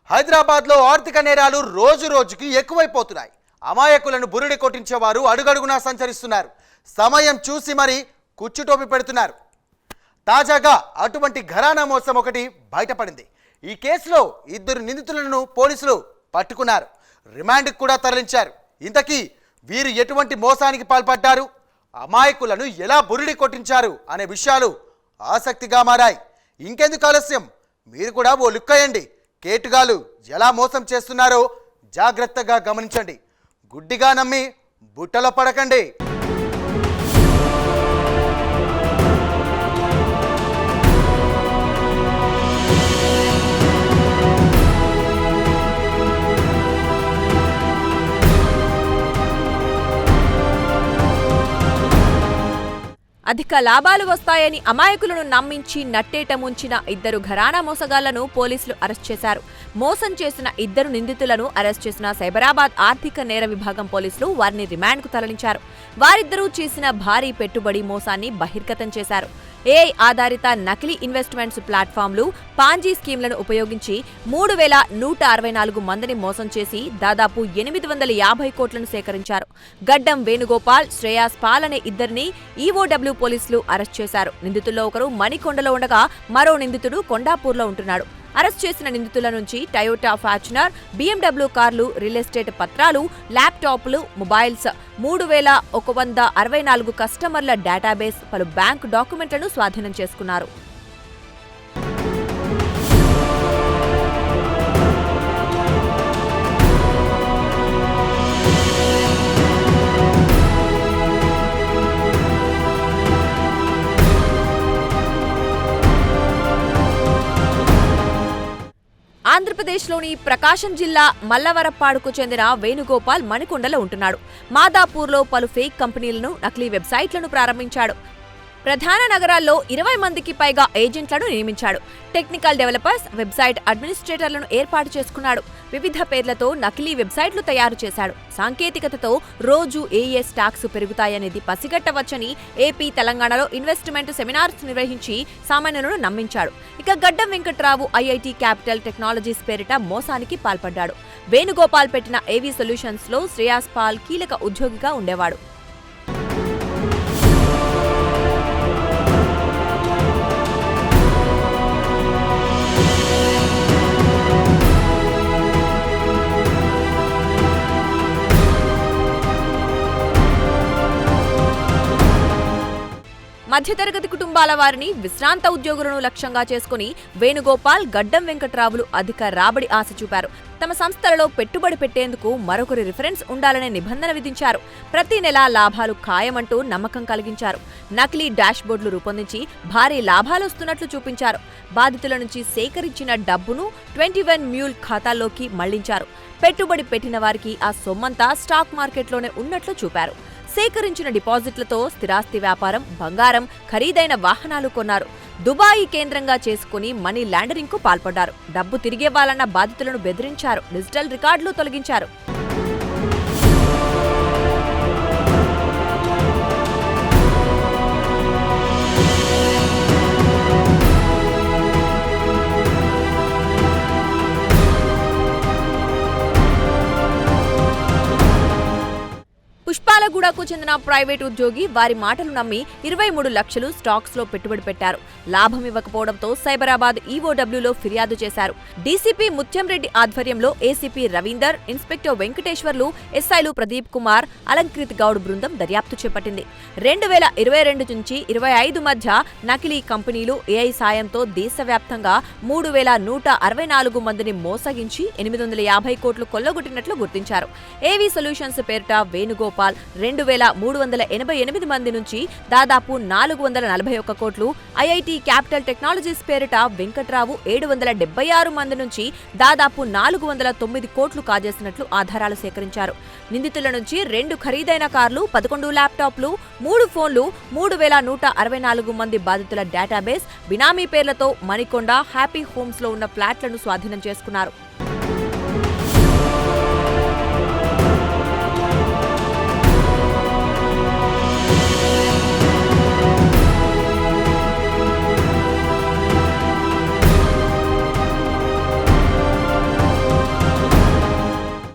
హైదరాబాద్లో ఆర్థిక నేరాలు రోజు రోజుకి ఎక్కువైపోతున్నాయి. అమాయకులను బురిడి కొట్టించేవారు అడుగడుగునా సంచరిస్తున్నారు. సమయం చూసి మరి కుచ్చుటోపి పెడుతున్నారు. తాజాగా అటువంటి ఘరానా మోసం ఒకటి బయటపడింది. ఈ కేసులో 2 నిందితులను పోలీసులు పట్టుకున్నారు. రిమాండ్కి కూడా తరలించారు. ఇంతకీ వీరు ఎటువంటి మోసానికి పాల్పడ్డారు, అమాయకులను ఎలా బురిడి కొట్టించారు అనే విషయాలు ఆసక్తిగా మారాయి. ఇంకెందుకు ఆలస్యం, మీరు కూడా ఓ లుక్కేయండి. కేటుగాలు ఎలా మోసం చేస్తున్నారో జాగ్రత్తగా గమనించండి. గుడ్డిగా నమ్మి బుట్టలో పడకండి. అధిక లాభాలు వస్తాయని అమాయకులను నమ్మించి నట్టేట ముంచిన 2 ఘరానా మోసగాళ్లను పోలీసులు అరెస్ట్ చేశారు. మోసం చేసిన 2 నిందితులను అరెస్ట్ చేసిన సైబరాబాద్ ఆర్థిక నేర విభాగం పోలీసులు వారిని రిమాండ్కు తరలించారు. వారిద్దరూ చేసిన భారీ పెట్టుబడి మోసాన్ని బహిర్గతం చేశారు. ఏఐ ఆధారిత నకిలీ ఇన్వెస్ట్మెంట్స్ ప్లాట్ఫామ్లు, పాంజీ స్కీమ్లను ఉపయోగించి 3,164 మందిని మోసం చేసి దాదాపు 850 కోట్లను సేకరించారు. గడ్డం వేణుగోపాల్, శ్రేయాస్ పాల్ అనే 2ని ఈఓడబ్ల్యూ పోలీసులు అరెస్ట్ చేశారు. నిందితుల్లో ఒకరు మణికొండలో ఉండగా మరో నిందితుడు కొండాపూర్లో ఉంటున్నాడు. అరెస్ట్ చేసిన నిందితుల నుంచి టయోటా ఫార్చునర్, BMW కార్లు, రియల్ ఎస్టేట్ పత్రాలు, ల్యాప్టాప్లు, మొబైల్స్, 3,164 కస్టమర్ల డేటాబేస్, పలు బ్యాంకు డాక్యుమెంట్లను స్వాధీనం చేసుకున్నారు. ఆంధ్రప్రదేశ్లోని ప్రకాశం జిల్లా మల్లవరప్పాడుకు చెందిన వేణుగోపాల్ మణికొండలో ఉంటున్నాడు. మాదాపూర్లో పలు ఫేక్ కంపెనీలను, నకిలీ వెబ్సైట్లను ప్రారంభించాడు. ప్రధాన నగరాల్లో 20 మందికి పైగా ఏజెంట్లను నియమించాడు. టెక్నికల్ డెవలపర్స్, వెబ్సైట్ అడ్మినిస్ట్రేటర్లను ఏర్పాటు చేసుకున్నాడు. వివిధ పేర్లతో నకిలీ వెబ్సైట్లు తయారు చేశాడు. సాంకేతికతతో రోజు ఏ స్టాక్స్ పెరుగుతాయనేది పసిగట్టవచ్చని ఏపీ, తెలంగాణలో ఇన్వెస్ట్మెంట్ సెమినార్స్ నిర్వహించి సామాన్యులను నమ్మించాడు. ఇక గడ్డం వెంకట్రావు ఐఐటీ క్యాపిటల్ టెక్నాలజీస్ పేరిట మోసానికి పాల్పడ్డాడు. వేణుగోపాల్ పెట్టిన ఏవీ సొల్యూషన్స్ లో శ్రేయాస్ పాల్ కీలక ఉద్యోగిగా ఉండేవాడు. మధ్యతరగతి కుటుంబాల వారిని, విశ్రాంత ఉద్యోగులను లక్ష్యంగా చేసుకుని వేణుగోపాల్, గడ్డం వెంకట్రావులు అధిక రాబడి ఆశ చూపారు. తమ సంస్థలలో పెట్టుబడి పెట్టేందుకు మరొకరి రిఫరెన్స్ ఉండాలనే నిబంధన విధించారు. ప్రతి నెలా లాభాలు ఖాయమంటూ నమ్మకం కలిగించారు. నకిలీ డాష్బోర్డులు రూపొందించి భారీ లాభాలొస్తున్నట్లు చూపించారు. బాధితుల నుంచి సేకరించిన డబ్బును 21 మ్యూల్ ఖాతాల్లోకి మళ్లించారు. పెట్టుబడి పెట్టిన వారికి ఆ సొమ్మంతా స్టాక్ మార్కెట్లోనే ఉన్నట్లు చూపారు. సేకరించిన డిపాజిట్లతో స్థిరాస్తి వ్యాపారం, బంగారం, ఖరీదైన వాహనాలు కొన్నారు. దుబాయి కేంద్రంగా చేసుకుని మనీ లాండరింగ్కు పాల్పడ్డారు. డబ్బు తిరిగివ్వాలన్న బాధితులను బెదిరించారు. డిజిటల్ రికార్డులు తొలగించారు. పుష్పాలగూడకు చెందిన ప్రైవేట్ ఉద్యోగి వారి మాటలు నమ్మి 23 లక్షలు స్టాక్స్ లో పెట్టుబడి పెట్టారు. లాభం ఇవ్వకపోవడంతో సైబరాబాద్ ఈఓడబ్ల్యూలో ఫిర్యాదు చేశారు. డీసీపీ ముత్యంరెడ్డి ఆధ్వర్యంలో ఏసీపీ రవీందర్, ఇన్స్పెక్టర్ వెంకటేశ్వర్లు, ఎస్ఐలు ప్రదీప్ కుమార్, అలంకృత్ గౌడ్ బృందం దర్యాప్తు చేపట్టింది. 2022 నుంచి 25 మధ్య నకిలీ కంపెనీలు ఏఐ సాయంతో దేశవ్యాప్తంగా 3,164 మందిని మోసగించి 850 కోట్లు కొల్లగొట్టినట్లు గుర్తించారు. ఏవీ సొల్యూషన్స్ పేరిట వేణుగోపాల్ 2,388 మంది నుంచి దాదాపు 441 కోట్లు, ఐఐటీ క్యాపిటల్ టెక్నాలజీస్ పేరిట వెంకట్రావు 776 మంది నుంచి దాదాపు 409 కోట్లు కాజేసినట్లు ఆధారాలు సేకరించారు. నిందితుల నుంచి 2 ఖరీదైన కార్లు, 11 ల్యాప్టాప్లు, 3 ఫోన్లు, 3,164 మంది బాధితుల డేటాబేస్, బినామీ పేర్లతో మణికొండ, హ్యాపీ హోమ్స్ లో ఉన్న ఫ్లాట్లను స్వాధీనం చేసుకున్నారు.